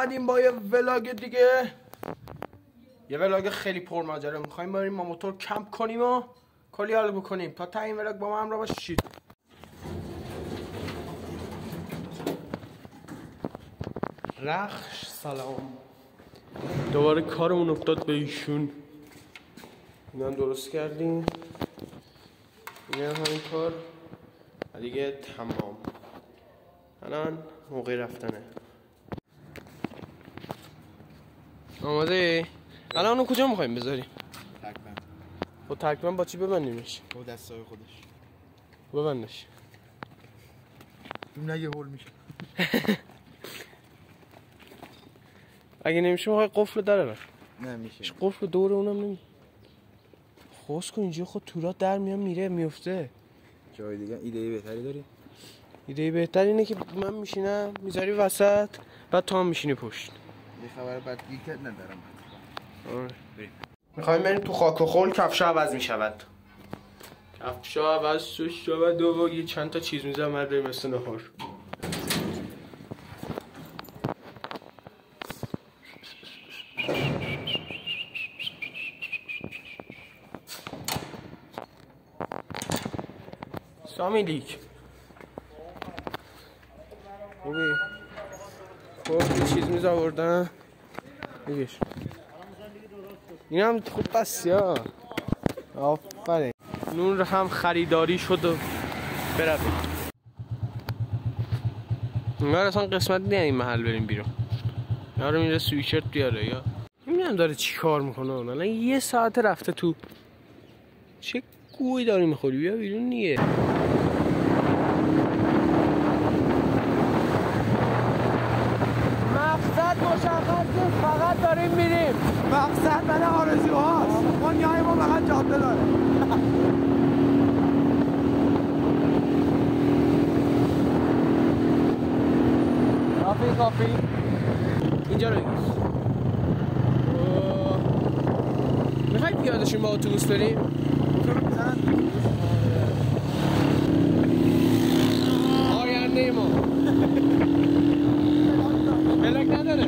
اومدیم با یه ولاگ دیگه، یه ولاگ خیلی پرماجرا. میخوایم بریم ما موتور کمپ کنیم و کلی حال بکنیم. تا ته این ولاگ با ما همراه باشید. رخش سلام. دوباره کارمون افتاد به ایشون. اینا هم درست کردیم، این هم همین کار و دیگه تمام. الان موقع رفتنه. آماده ای؟ الان اونو کجا میخواییم بذاریم؟ ترکمن. خب ترکمن با چی ببندیمش؟ با دستای خودش ببندش. اون نگه هول میشه. اگه نمیشه میخوای قفل داره بر. نه میشه. قفل دور اونم نمی خوز کن اینجا. خود تورات در میان میره میفته. جای دیگه ایده بهتری داری؟ ایده بهتر اینه که من میشینم میذاری وسط، بعد تو هم میشینی پشت. یه خبر بد گیرکت ندارم. آره بریم. میخوایم بریم تو خاک و خول. کفشا عوض میشود. کفشا عوض شود و یه چند تا چیز میذارم بعد بریم مثل نهار. سامیلیک خوبی؟ خب یه چیز میز آوردن بگیش. این هم خوب بست یا آفرین. نون هم خریداری شد و برویم. انگار اصلا قسمت نه این محل بریم بیرون. یارو میره سویشرت بیاره یا نمیدونم داره چی کار میکنه. الان یه ساعت رفته تو. چه گویی داری میخوری؟ بیا بیرون دیگه. مقصد مشخصه، فقط داریم میریم. مقصد برای آرزوهاست. ما نیای ما فقط جاده داره. کافی اینجا رو بگیر. میخوایی پیادشون با اتوبوس بریم؟ آینده ما بلاک نداره.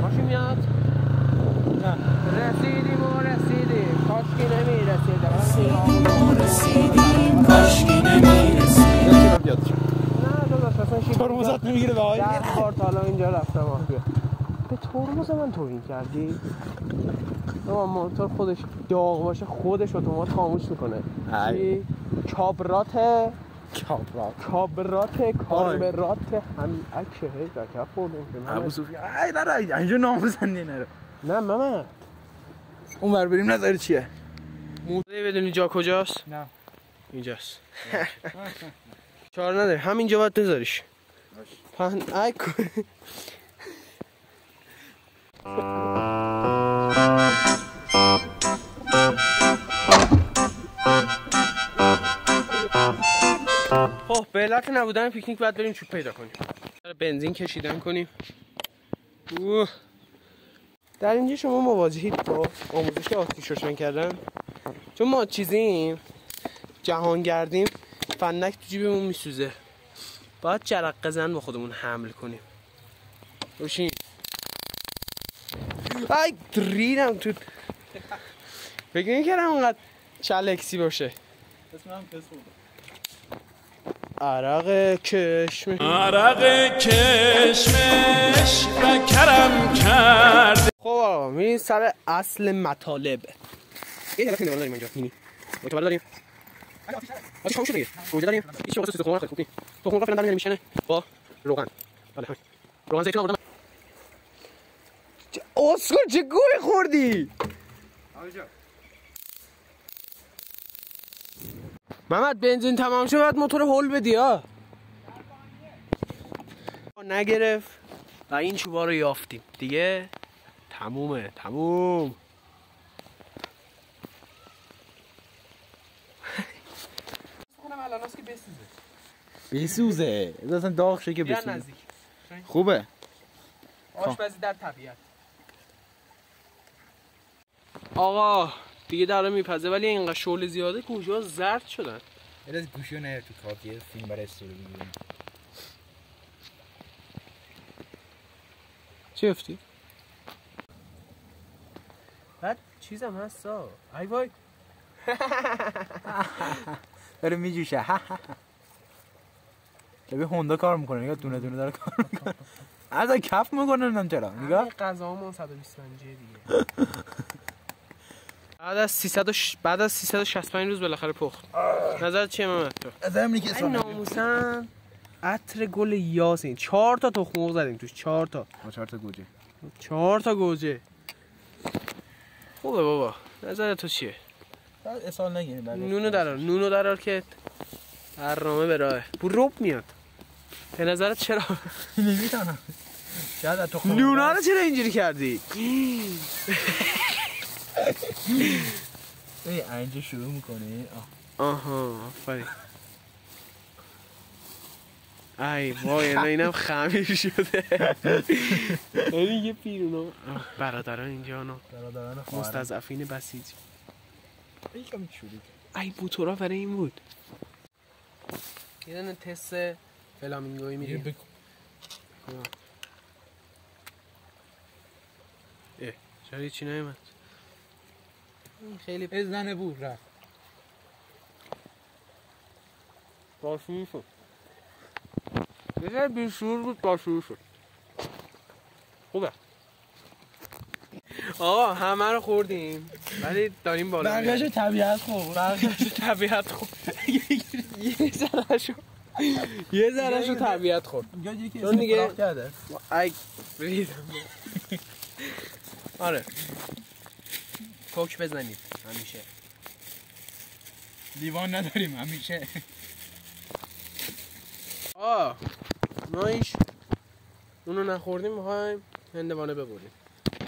ماشین میاد؟ نه رسیدیم. کاشکی نمیرسیدیم. نه داداش اصلا شیب ترمزات نمیگیره به آقای 10 بار تا حالا اینجا رفتم. به ترمز من توهین کردی؟ اما موتور خودش داغ باشه خودش اتومات خاموش میکنه. چی؟ کابرات کاربرات همین اکه دکه خوردیم. ابو سفیان ای داره اینجا ناموزنی نره. نه ماما اون ور بریم نظر چیه؟ موزه بدونی جا کجاست؟ نه اینجاست. چاره نداره همینجا باید بذاریش. پهن ای خب به علت نبودن پیکنیک باید بریم چوب پیدا کنیم. بنزین کشیدن کنیم. در اینجا شما مواجهید با آموزش آتیش روشن کردن. چون ما چیزیم جهانگردیم، فنک تو جیبمون میسوزه. باید جرقه زن با خودمون حمل کنیم. روشین ای دریدم تو. فکر نمی‌کردم اونقدر چلکسی باشه. اسمم پس بود. عرق کشمش و کرم کرد. خب آقا میریم سر اصل مطالب. یه حالت نمیدونم داریم اینجا مینی معتبر داریم. آتیش خاموش شده دیگه. گوجه داریم. هیچ واسه تخم مرغ خوبی. تخم مرغ فعلا داریم میشنه با روغن. بله همین. روغن زیتون آوردم. اسکل چه گوی خوردی؟ آجا محمد بنزین تمام شد بعد موتور هول بدی ها. نگرفت و این چوبا رو یافتیم دیگه تمومه تموم. کنم الاناست که بسوزه اصلا داغ شه که بسوزه. خوبه آشپزی در طبیعت. آقا دیگه داره میپزه ولی اینقدر شعله زیاده گوشه‌ها زرد شدن. از گوشی نه تو کافیه فیلم برای استوری بگیریم. چی افتی؟ بعد چیزم هستا ای وای داره میجوشه. ببین هوندا کار میکنه نگاه دونه دونه داره کار میکنه. از کف میکنه نمیدونم چرا نگاه غذامون 125 دیگه. بعد از 365 روز بالاخره پخت. نظرت چیه محمد تو؟ نظرم اینه که این ناموسن عطر گل یاس این 4 تا تخم مرغ زدیم توش 4 تا. با 4 تا گوجه. 4 تا گوجه. خوبه بابا. نظر تو چیه؟ بعد اسال نگیریم بعد. نونو درار که برنامه به راهه. رب میاد. به نظرت چرا؟ نمیتونم. شاید تو خود. نونا رو چرا اینجوری کردی؟ اینجا شروع میکنه. آها آفرین. ای وای اینم خمیر شده. یعنی یه پیرونو برادران اینجا نو برادران مستضعفین بسیج. یکم شروع. ای بوتورا برای این بود. یه دونه تست فلامینگویی میریم. چرا چی نمیاد؟ این خیلی بزنه بود رفت. باشویی شد. یه بیشور بود باشویی شد. خوبه. آقا همه رو خوردیم ولی داریم بالا برگشت طبیعت خورد. یه ذرهشو طبیعت خورد. چون دیگه ای ریدم. آره کوک بزنید همیشه. لیوان نداریم همیشه. ما ایش اونو نخوردیم میخوایم هندوانه ببریم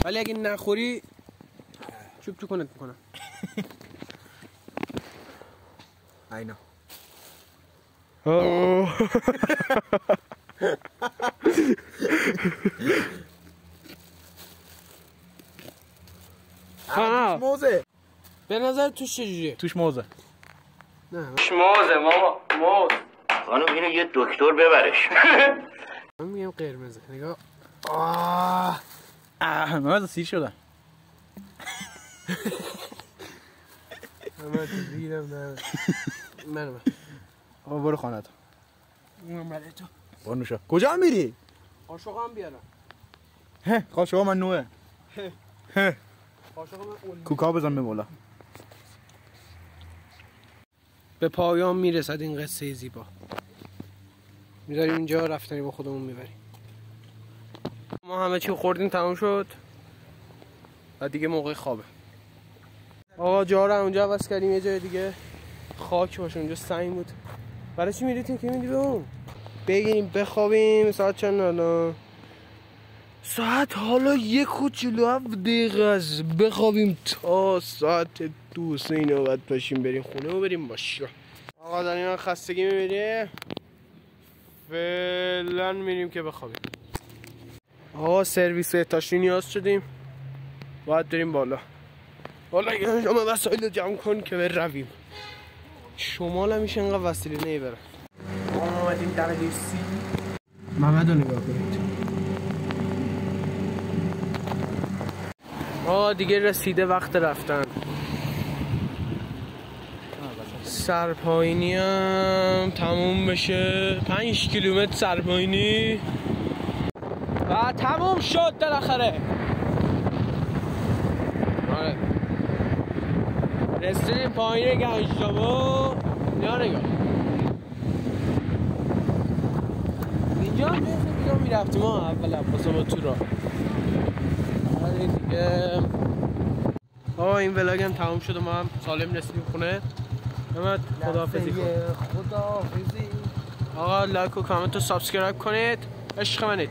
ولی اگه نخوری چوب تو کنت میکنم. اینا موزه. به نظر توش چجوریه؟ توش موزه. نه توش موزه ماما موز. خانم اینو یه دکتر ببرش. من میگم قرمزه. نگاه من سیر شدم. من دیدم نه من آقا برو خانه تو. اونم برای تو. برو نوشا. کجا میری؟ قاشق هم بیارم. قاشق من نوه. قاشق من کوکا بزن به بالا. به پایان میرسد این قصه زیبا. میذاریم اینجا رفتنی با خودمون میبریم. ما همه چی خوردیم تمام شد و دیگه موقع خوابه. آقا جا رو اونجا عوض کردیم یه جای دیگه خاک باشه. اونجا سنگ بود. برای چی میریدیم که میدی به اون بگیریم بخوابیم. ساعت چند الان؟ ساعت حالا 1:47 است. بخوابیم تا ساعت 2 اینا بعد باشیم بریم خونه و بریم باشه. آقا داریم خستگی میبینی فعلا میریم که بخوابیم. آقا سرویس احتاجی نیاز شدیم باید بریم بالا. والا شما وسایل رو جمع کن که برویم. شمال همیشه اینقدر وسیله نمیبرن. ما اومدیم درجه سی. محمد رو نگاه کنید. دیگه رسیده وقت رفتن. سرپاینی هم تموم بشه. 5 کیلومتر سرپاینی و تموم شد بالاخره. آره رسیدیم پایین گنجدامو. اینجا نگاه اینجا میرفتیم ما اول عباس با تو را. آره دیگه این ولاگ هم تموم شد و ما هم سالم رسیدیم خونه. محمد خداحافظی کن. خداحافظی. آقا لایک و کامنت و سابسکرایب کنید. عشق منید.